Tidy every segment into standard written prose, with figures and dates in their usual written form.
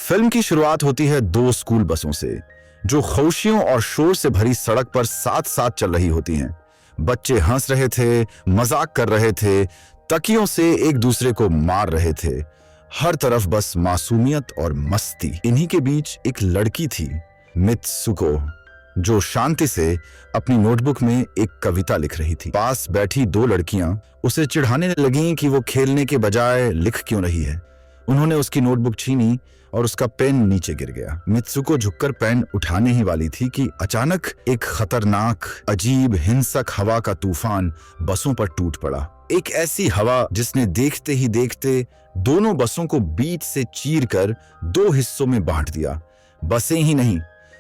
Film की शुरुआत होती है दो स्कूल बसों से जो खुशियों और शोर से भरी सड़क पर साथ साथ चल रही होती हैं। बच्चे हंस रहे थे, मजाक कर रहे थे, तकियों से एक दूसरे को मार रहे थे। हर तरफ बस मासूमियत और मस्ती। इन्हीं के बीच एक लड़की थी, मित्सुको, जो शांति से अपनी नोटबुक में एक कविता लिख रही थी। पास बैठी दो लड़कियां उसे चिढ़ाने लगीं कि वो खेलने के बजाय लिख क्यों रही है। उन्होंने उसकी नोटबुक छीनी और उसका पेन नीचे गिर गया। मित्सुको झुककर पेन उठाने ही वाली थी कि अचानक एक खतरनाक, अजीब, हिंसक हवा का तूफान बसों पर टूट पड़ा। एक ऐसी हवा जिसने देखते ही देखते दोनों बसों को बीच से चीरकर दो हिस्सों में बांट दिया। बसें ही नहीं,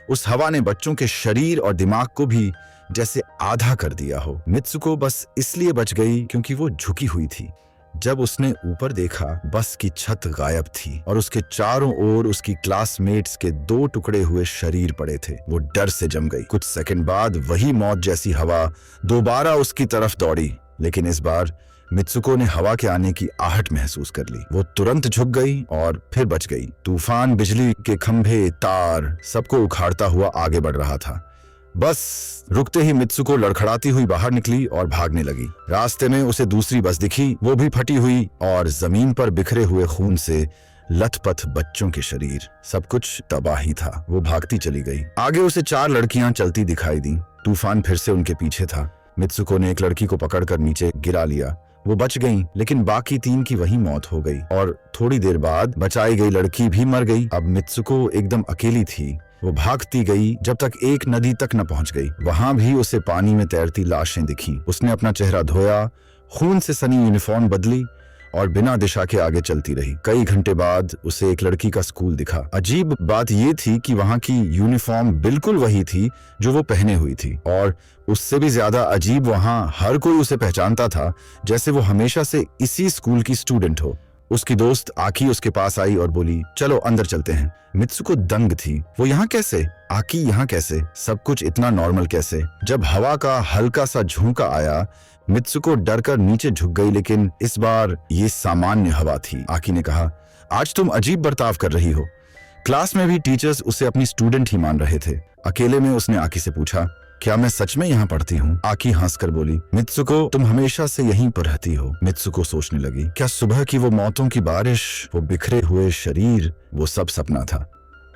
उस हवा ने बच्चों के शरीर और दिमाग को भी जैसे आधा कर दिया हो। मित्सुको बस इसलिए बच गई क्योंकि वो झुकी हुई थी। जब उसने ऊपर देखा, बस की छत गायब थी और उसके चारों ओर उसकी क्लासमेट्स के दो टुकड़े हुए शरीर पड़े थे। वो डर से जम गई। कुछ सेकंड बाद वही मौत जैसी हवा दोबारा उसकी तरफ दौड़ी, लेकिन इस बार मित्सुको ने हवा के आने की आहट महसूस कर ली। वो तुरंत झुक गई और फिर बच गई। तूफान, बिजली के खंभे, तार, सबको उखाड़ता हुआ आगे बढ़ रहा था। बस रुकते ही मित्सुको लड़खड़ाती हुई बाहर निकली और भागने लगी। रास्ते में उसे दूसरी बस दिखी, वो भी फटी हुई और जमीन पर बिखरे हुए खून से लथपथ बच्चों के शरीर। सब कुछ तबाही था। वो भागती चली गई। आगे उसे चार लड़कियां चलती दिखाई दी। तूफान फिर से उनके पीछे था। मित्सुको ने एक लड़की को पकड़कर नीचे गिरा लिया। वो बच गईं, लेकिन बाकी तीन की वही मौत हो गई और थोड़ी देर बाद बचाई गई लड़की भी मर गई। अब मित्सुको एकदम अकेली थी। वो भागती गई जब तक एक नदी तक न पहुंच गई। वहां भी उसे पानी में तैरती लाशें दिखीं। उसने अपना चेहरा धोया, खून से सनी यूनिफॉर्म बदली और बिना दिशा के आगे चलती रही। कई घंटे बाद उसे एक लड़की का स्कूल दिखा। अजीब बात ये थी कि वहां की यूनिफॉर्म बिल्कुल वही थी जो वो पहने हुई थी, और उससे भी ज्यादा अजीब वहां हर कोई उसे पहचानता था, जैसे वो हमेशा से इसी स्कूल की स्टूडेंट हो। उसकी दोस्त आकी उसके पास आई और बोली, चलो अंदर चलते हैं। मित्सुको दंग थी। वो यहाँ कैसे? आकी यहाँ कैसे? सब कुछ इतना नॉर्मल कैसे? जब हवा का हल्का सा झोंका आया, मित्सुको डरकर नीचे झुक गई, लेकिन इस बार ये सामान्य हवा थी। आकी ने कहा, आज तुम अजीब बर्ताव कर रही हो। क्लास में भी टीचर्स उसे अपनी स्टूडेंट ही मान रहे थे। अकेले में उसने आकी से पूछा, क्या मैं सच में यहाँ पढ़ती हूँ? आकी हंसकर बोली, मित्सुको, तुम हमेशा से यहीं पर रहती हो। मित्सुको सोचने लगी, क्या सुबह की वो मौतों की बारिश, वो बिखरे हुए शरीर, वो सब सपना था?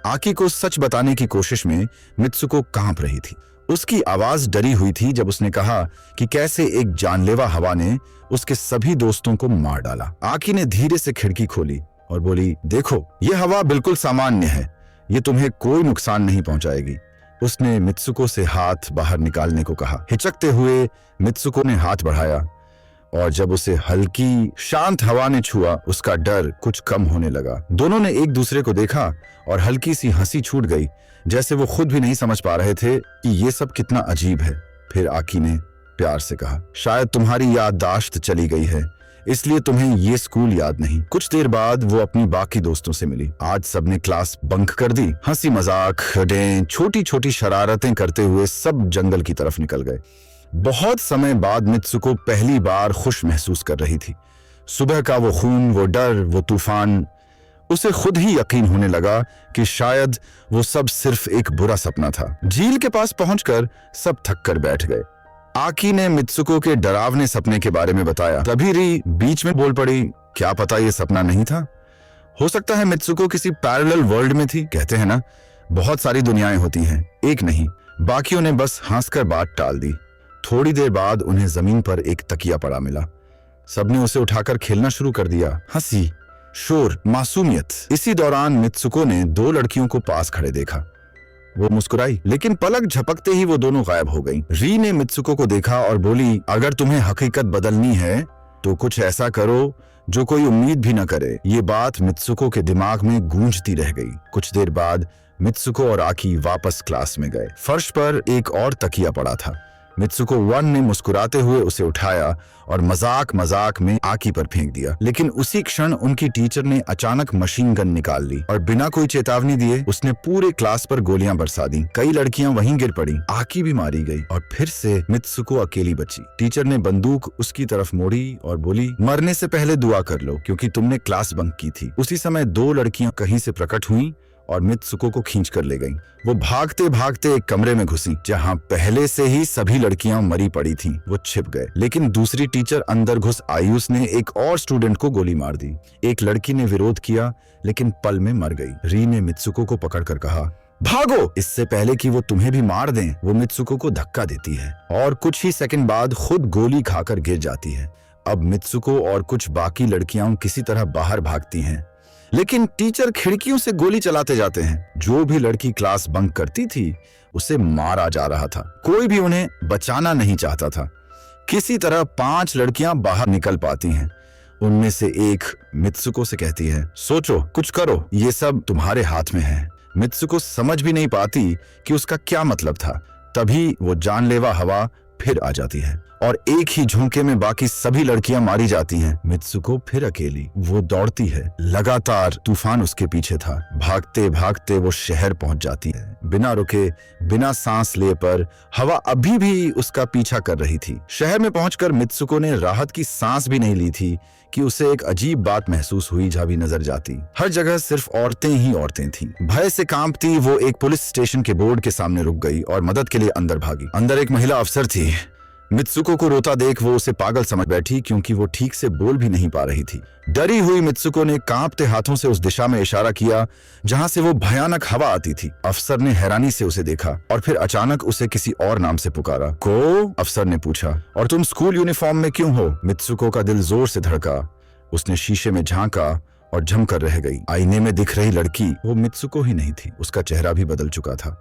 आकी को सच बताने की कोशिश में मित्सुको कांप रही थी। उसकी आवाज डरी हुई थी जब उसने कहा कि कैसे एक जानलेवा हवा ने उसके सभी दोस्तों को मार डाला। आकी ने धीरे से खिड़की खोली और बोली, देखो, ये हवा बिल्कुल सामान्य है, ये तुम्हें कोई नुकसान नहीं पहुंचाएगी। उसने मित्सुको से हाथ बाहर निकालने को कहा। हिचकते हुए मित्सुको ने हाथ बढ़ाया और जब उसे हल्की शांत हवा ने छुआ, उसका डर कुछ कम होने लगा। दोनों ने एक दूसरे को देखा और हल्की सी हंसी छूट गई, जैसे वो खुद भी नहीं समझ पा रहे थे कि ये सब कितना अजीब है। फिर आकी ने प्यार से कहा, शायद तुम्हारी याददाश्त चली गई है, इसलिए तुम्हें ये स्कूल याद नहीं। कुछ देर बाद वो अपनी बाकी दोस्तों से मिली। आज सबने क्लास बंक कर दी। हंसी मजाक, खड़ें, छोटी छोटी शरारतें करते हुए सब जंगल की तरफ निकल गए। बहुत समय बाद मित्सुको पहली बार खुश महसूस कर रही थी। सुबह का वो खून, वो डर, वो तूफान, उसे खुद ही यकीन होने लगा कि शायद वो सब सिर्फ एक बुरा सपना था। झील के पास पहुंचकर सब थक कर बैठ गए। आकी ने मित्सुको के डरावने सपने के बारे में बताया। तभी री बीच में बोल पड़ी, क्या पता ये सपना नहीं था? हो सकता है मित्सुको किसी पैरेलल वर्ल्ड में थी। कहते हैं ना, बहुत सारी दुनियाएं होती हैं, एक नहीं। बाकियों ने बस हंसकर बात टाल दी। थोड़ी देर बाद उन्हें जमीन पर एक तकिया पड़ा मिला। सबने उसे उठाकर खेलना शुरू कर दिया। हंसी, शोर, मासूमियत। इसी दौरान मित्सुको ने दो लड़कियों को पास खड़े देखा। वो मुस्कुराई, लेकिन पलक झपकते ही वो दोनों गायब हो गईं। री ने मित्सुको को देखा और बोली, अगर तुम्हें हकीकत बदलनी है तो कुछ ऐसा करो जो कोई उम्मीद भी न करे। ये बात मित्सुको के दिमाग में गूंजती रह गई। कुछ देर बाद मित्सुको और आकी वापस क्लास में गए। फर्श पर एक और तकिया पड़ा था। मित्सुको 1 ने मुस्कुराते हुए उसे उठाया और मजाक मजाक में आकी पर फेंक दिया। लेकिन उसी क्षण उनकी टीचर ने अचानक मशीन गन निकाल ली और बिना कोई चेतावनी दिए उसने पूरे क्लास पर गोलियां बरसा दी। कई लड़कियां वहीं गिर पड़ी, आकी भी मारी गई और फिर से मित्सुको अकेली बची। टीचर ने बंदूक उसकी तरफ मोड़ी और बोली, मरने से पहले दुआ कर लो क्योंकि तुमने क्लास बंक की थी। उसी समय 2 लड़कियां कहीं से प्रकट हुईं और मित्सुको को खींच कर ले गईं। वो भागते भागते एक कमरे में घुसी जहां पहले से ही सभी लड़कियां मरी पड़ी थीं। वो छिप गए, लेकिन दूसरी टीचर अंदर घुस आयुष ने एक और स्टूडेंट को गोली मार दी। एक लड़की ने विरोध किया लेकिन पल में मर गई। री ने मित्सुको को पकड़कर कहा, भागो, इससे पहले कि वो तुम्हें भी मार दें। वो मित्सुको को धक्का देती है और कुछ ही सेकंड बाद खुद गोली खाकर गिर जाती है। अब मित्सुको और कुछ बाकी लड़कियां किसी तरह बाहर भागती हैं, लेकिन टीचर खिड़कियों से गोली चलाते जाते हैं। जो भी लड़की क्लास बंक करती थी उसे मारा जा रहा था। कोई भी उन्हें बचाना नहीं चाहता था। किसी तरह 5 लड़कियां बाहर निकल पाती हैं। उनमें से एक मित्सुको से कहती है, सोचो, कुछ करो, ये सब तुम्हारे हाथ में है। मित्सुको समझ भी नहीं पाती कि उसका क्या मतलब था। तभी वो जानलेवा हवा फिर आ जाती है और एक ही झोंके में बाकी सभी लड़कियां मारी जाती हैं। मित्सुको फिर अकेली। वो दौड़ती है, लगातार तूफान उसके पीछे था। भागते भागते वो शहर पहुंच जाती है। बिना रुके, बिना सांस लिए, पर हवा अभी भी उसका पीछा कर रही थी। शहर में पहुंचकर मित्सुको ने राहत की सांस भी नहीं ली थी कि उसे एक अजीब बात महसूस हुई जहां भी नजर जाती। हर जगह सिर्फ औरतें ही औरतें थीं। भय से कांपती वो एक पुलिस स्टेशन के बोर्ड के सामने रुक गई और मदद के लिए अंदर भागी। अंदर एक महिला अफसर थी। मित्सुको को रोता देख वो उसे पागल समझ बैठी क्योंकि वो ठीक से बोल भी नहीं पा रही थी। डरी हुई मित्सुको ने कांपते हाथों से उस दिशा में इशारा किया जहां से वो भयानक हवा आती थी। अफसर ने हैरानी से उसे देखा और फिर अचानक उसे किसी और नाम से पुकारा। को? अफसर ने पूछा, और तुम स्कूल यूनिफॉर्म में क्यों हो? मित्सुको का दिल जोर से धड़का। उसने शीशे में झांका और झमकर रह गई। आईने में दिख रही लड़की वो मित्सुको ही नहीं थी। उसका चेहरा भी बदल चुका था।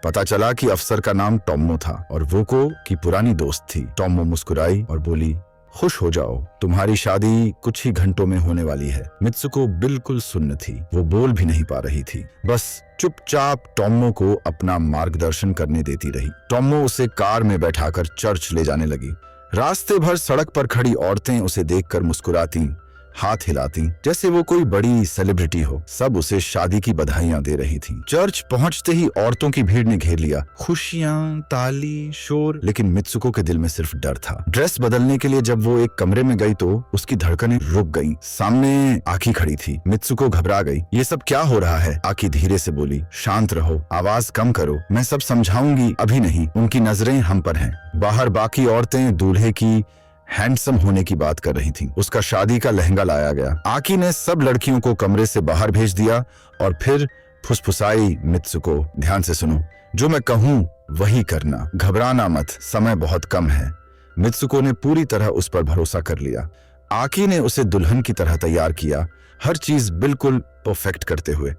पता चला कि अफसर का नाम टॉम्मो था और वो को की पुरानी दोस्त थी। टॉम्मो मुस्कुराई और बोली, खुश हो जाओ, तुम्हारी शादी कुछ ही घंटों में होने वाली है। मित्सुको बिल्कुल सुन्न थी। वो बोल भी नहीं पा रही थी, बस चुपचाप टॉम्मो को अपना मार्गदर्शन करने देती रही। टॉम्मो उसे कार में बैठाकर चर्च ले जाने लगी। रास्ते भर सड़क पर खड़ी औरतें उसे देखकर मुस्कुराती, हाथ हिलाती जैसे वो कोई बड़ी सेलिब्रिटी हो। सब उसे शादी की बधाइयां दे रही थीं। चर्च पहुंचते ही औरतों की भीड़ ने घेर लिया। खुशियां, ताली, शोर, लेकिन मित्सुको के दिल में सिर्फ डर था। ड्रेस बदलने के लिए जब वो एक कमरे में गई तो उसकी धड़कनें रुक गईं। सामने आकी खड़ी थी। मित्सुको घबरा गई। ये सब क्या हो रहा है? आकी धीरे से बोली, शांत रहो, आवाज कम करो, मैं सब समझाऊंगी, अभी नहीं। उनकी नजरें हम पर हैं। बाहर बाकी औरतें दूल्हे की हैंडसम होने की बात कर रही थीं। उसका शादी का लहंगा लाया गया। आकी ने सब लड़कियों को कमरे से बाहर भेज दिया और फिर फुसफुसाई, मित्सुको, ध्यान से सुनो, जो मैं कहूं वही करना, घबराना मत, समय बहुत कम है। मित्सुको ने पूरी तरह उस पर भरोसा कर लिया। आकी ने उसे दुल्हन की तरह तैयार किया, हर चीज बिल्कुल परफेक्ट करते हुए।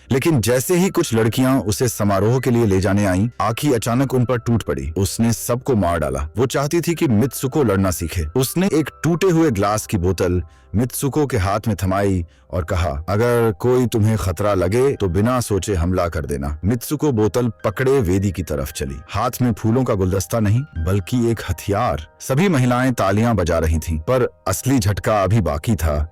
लेकिन जैसे ही कुछ लड़कियां उसे समारोह के लिए ले जाने आईं, आकी अचानक उन पर टूट पड़ी। उसने सबको मार डाला। वो चाहती थी कि मित्सुको लड़ना सीखे। उसने एक टूटे हुए ग्लास की बोतल मित्सुको के हाथ में थमाई और कहा, अगर कोई तुम्हें खतरा लगे तो बिना सोचे हमला कर देना। मित्सुको बोतल पकड़े वेदी की तरफ चली। हाथ में फूलों का गुलदस्ता नहीं बल्कि एक हथियार। सभी महिलाएं तालियां बजा रही थीं, पर असली झटका अभी बाकी था।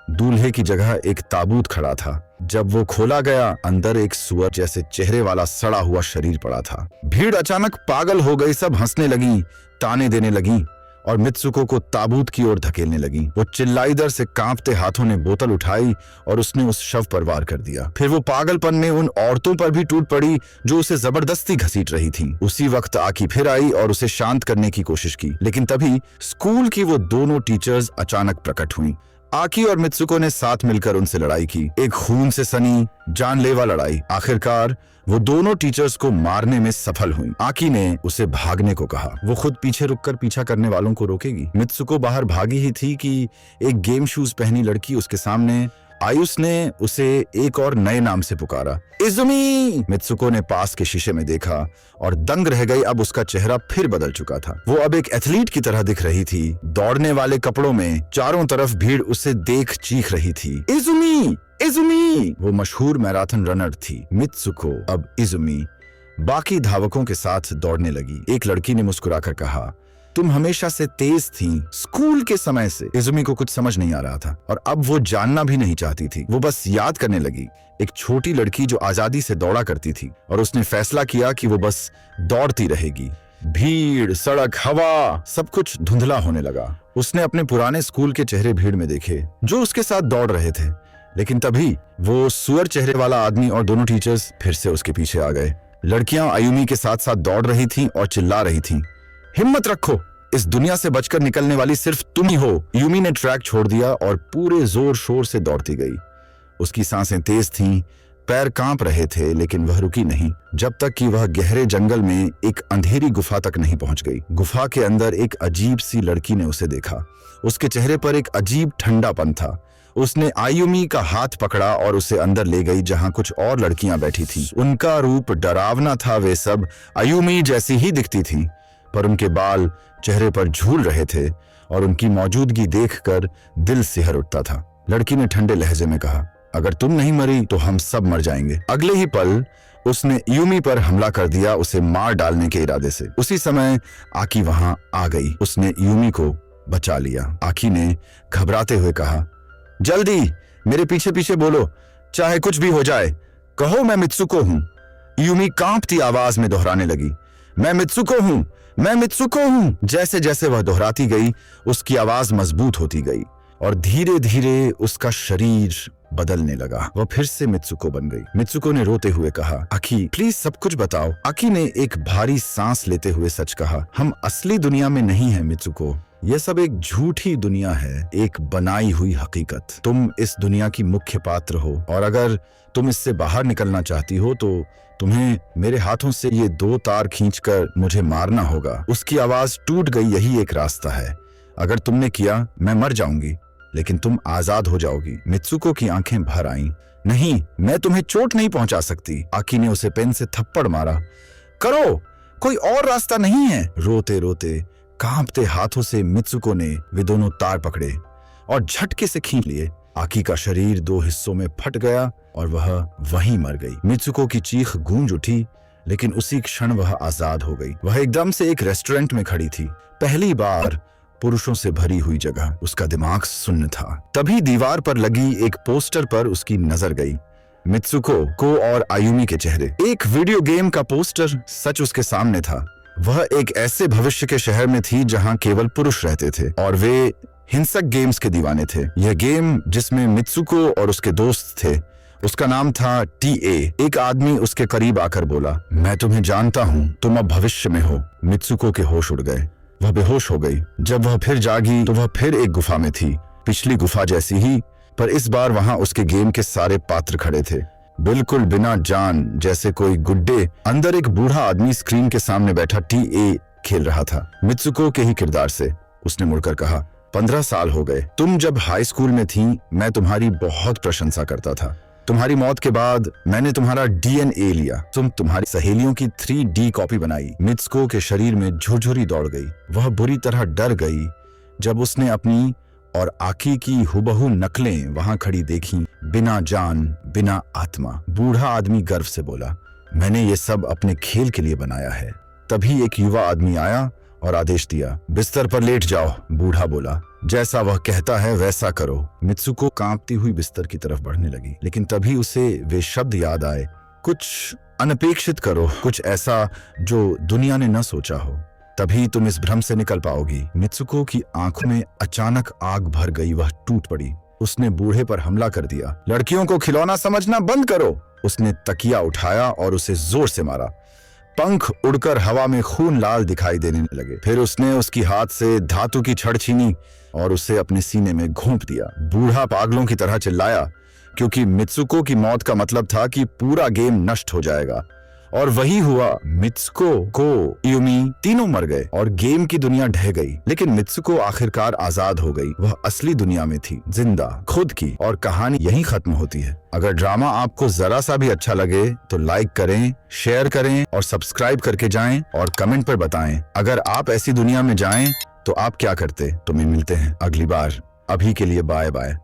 दूल्हे की जगह एक ताबूत खड़ा था। जब वो खोला गया, अंदर एक सुअर जैसे चेहरे वाला सड़ा हुआ शरीर पड़ा था। भीड़ अचानक पागल हो गई। सब हंसने लगी, ताने देने लगी और मित्सुको को ताबूत की ओर धकेलने लगी। वो चिल्लाई, दर से कांपते हाथों ने बोतल उठाई और उसने उस शव पर वार कर दिया। फिर वो पागलपन में उन औरतों पर भी टूट पड़ी जो उसे जबरदस्ती घसीट रही थीं। उसी वक्त आकी फिर आई और उसे शांत करने की कोशिश की, लेकिन तभी स्कूल की वो दोनों टीचर्स अचानक प्रकट हुई। आकी और मित्सुको ने साथ मिलकर उनसे लड़ाई की, एक खून से सनी जानलेवा लड़ाई। आखिरकार वो दोनों टीचर्स को मारने में सफल हुई। आकी ने उसे भागने को कहा। वो खुद पीछे रुककर पीछा करने वालों को रोकेगी। मित्सुको बाहर भागी ही थी कि एक गेम शूज पहनी लड़की उसके सामने। आयुष ने उसे एक और नए नाम से पुकारा, इजुमी। मित्सुको ने पास के शीशे में देखा और दंग रह गई। अब उसका चेहरा फिर बदल चुका था। वो अब एक एथलीट की तरह दिख रही थी, दौड़ने वाले कपड़ों में। चारों तरफ भीड़ उसे देख चीख रही थी, इजुमी, इजुमी। वो मशहूर मैराथन रनर थी। मित्सुको अब इजुमी बाकी धावकों के साथ दौड़ने लगी। एक लड़की ने मुस्कुराकर कहा, तुम हमेशा से तेज थी, स्कूल के समय से। इजुमी को कुछ समझ नहीं आ रहा था और अब वो जानना भी नहीं चाहती थी। वो बस याद करने लगी एक छोटी लड़की जो आजादी से दौड़ा करती थी और उसने फैसला किया कि वो बस दौड़ती रहेगी। भीड़, सड़क, हवा, सब कुछ धुंधला होने लगा। उसने अपने पुराने स्कूल के चेहरे भीड़ में देखे जो उसके साथ दौड़ रहे थे, लेकिन तभी वो सुअर चेहरे वाला आदमी और दोनों टीचर्स फिर से उसके पीछे आ गए। लड़कियां आयुमी के साथ साथ दौड़ रही थीं और चिल्ला रही थीं, हिम्मत रखो, इस दुनिया से बचकर निकलने वाली सिर्फ तुम ही हो। यूमी ने ट्रैक छोड़ दिया और पूरे जोर शोर से दौड़ती गई। उसकी सांसें तेज थीं, पैर कांप रहे थे, लेकिन वह रुकी नहीं जब तक कि वह गहरे जंगल में एक अंधेरी गुफा तक नहीं पहुंच गई। गुफा के अंदर एक अजीब सी लड़की ने उसे देखा। उसके चेहरे पर एक अजीब ठंडापन था। उसने आयुमी का हाथ पकड़ा और उसे अंदर ले गई जहां कुछ और लड़कियां बैठी थीं। उनका रूप डरावना था। वे सब आयुमी जैसी ही दिखती थीं, पर उनके बाल चेहरे पर झूल रहे थे और उनकी मौजूदगी देखकर दिल सिहर उठता था। लड़की ने ठंडे लहजे में कहा, अगर तुम नहीं मरी तो हम सब मर जाएंगे। अगले ही पल उसने यूमी पर हमला कर दिया, उसे मार डालने के इरादे से। उसी समय आकी वहां आ गई। उसने यूमी को बचा लिया। आकी ने घबराते हुए कहा, जल्दी मेरे पीछे पीछे बोलो, चाहे कुछ भी हो जाए, कहो मैं मित्सुको हूं। यूमी कांपती आवाज में दोहराने लगी, मैं मित्सुको हूं, मैं मित्सुको हूं। जैसे जैसे वह दोहराती गई, उसकी आवाज मजबूत होती गई और धीरे धीरे उसका शरीर बदलने लगा। वह फिर से मित्सुको बन गई। मित्सुको ने रोते हुए कहा, आकी प्लीज सब कुछ बताओ। आकी ने एक भारी सांस लेते हुए सच कहा, हम असली दुनिया में नहीं हैं मित्सुको, यह सब एक झूठी दुनिया है, एक बनाई हुई हकीकत। तुम इस दुनिया की मुख्य पात्र हो और अगर तुम इससे बाहर निकलना चाहती हो तो तुम्हें मेरे हाथों से ये 2 तार खींचकर मुझे मारना होगा। उसकी आवाज टूट गई, यही एक रास्ता है। अगर तुमने किया, मैं मर जाऊंगी, लेकिन तुम आजाद हो जाओगी। मित्सुको की आंखें भर आईं। नहीं, मैं तुम्हें चोट नहीं पहुंचा सकती। आकी ने उसे पेन से थप्पड़ मारा। करो, कोई और रास्ता नहीं है। रोते रोते कांपते हाथों से मित्सुको ने वे दोनों तार पकड़े और झटके से खींच लिए। आकी का शरीर 2 हिस्सों में फट गया और वह वहीं मर गई। मित्सुको की चीख गूंज उठी, लेकिन उसी क्षण वह आजाद हो गई। वह एकदम से एक रेस्टोरेंट में खड़ी थी, पहली बार पुरुषों से भरी हुई जगह। उसका दिमाग सुन्न था। तभी दीवार पर लगी एक पोस्टर पर उसकी नजर गई, मित्सुको को और आयुमी के चेहरे। एक वीडियो गेम का पोस्टर सच उसके सामने था। वह एक ऐसे भविष्य के शहर में थी जहां केवल पुरुष रहते थे और वे हिंसक गेम्स के दीवाने थे। यह गेम जिसमें मित्सुको और उसके दोस्त थे, उसका नाम था टीए। एक आदमी उसके करीब आकर बोला, मैं तुम्हें जानता हूं, तुम अब भविष्य में हो। मित्सुको के होश उड़ गए। वह बेहोश हो गई। जब वह फिर जागी तो वह फिर एक गुफा में थी, पिछली गुफा जैसी ही, पर इस बार वहां उसके गेम के सारे पात्र खड़े थे, बिल्कुल बिना जान, जैसे कोई गुड्डे। अंदर एक बूढ़ा आदमी स्क्रीन के सामने बैठा टीए खेल रहा था, मित्सुको के ही किरदार से। उसने मुड़कर कहा, 15 साल हो गए। तुम जब हाई स्कूल में थी, मैं तुम्हारी बहुत प्रशंसा करता था। तुम्हारी मौत के बाद मैंने तुम्हारा डीएनए लिया। तुम्हारी सहेलियों की 3D कॉपी बनाई। मित्सुको के शरीर में झुरझुरी दौड़ गई। वह बुरी तरह डर गई जब उसने अपनी और आकी की हुबहू नकलें वहां खड़ी देखी, बिना जान, बिना आत्मा। बूढ़ा आदमी गर्व से बोला, मैंने ये सब अपने खेल के लिए बनाया है। तभी एक युवा आदमी आया और आदेश दिया, बिस्तर पर लेट जाओ। बूढ़ा बोला, जैसा वह कहता है वैसा करो। मित्सुको कांपती हुई बिस्तर की तरफ बढ़ने लगी, लेकिन तभी उसे वे शब्द याद आए, कुछ अनपेक्षित करो, कुछ ऐसा जो दुनिया ने न सोचा हो, तभी तुम इस भ्रम से निकल पाओगी। मित्सुको की आंखों में अचानक आग भर गई। वह टूट पड़ी। उसने बूढ़े पर हमला कर दिया। लड़कियों को खिलौना समझना बंद करो। उसने तकिया उठाया और उसे जोर से मारा। पंख उड़कर हवा में खून लाल दिखाई देने लगे। फिर उसने उसकी हाथ से धातु की छड़ छीनी और उसे अपने सीने में घोंप दिया। बूढ़ा पागलों की तरह चिल्लाया, क्योंकि मित्सुको की मौत का मतलब था कि पूरा गेम नष्ट हो जाएगा। और वही हुआ। मित्सुको को यूमी तीनों मर गए और गेम की दुनिया ढह गई। लेकिन मित्सुको आखिरकार आजाद हो गई। वह असली दुनिया में थी, जिंदा, खुद की, और कहानी यहीं खत्म होती है। अगर ड्रामा आपको जरा सा भी अच्छा लगे तो लाइक करें, शेयर करें और सब्सक्राइब करके जाएं और कमेंट पर बताएं अगर आप ऐसी दुनिया में जाएं तो आप क्या करते। तुम्हें मिलते हैं अगली बार। अभी के लिए बाय बाय।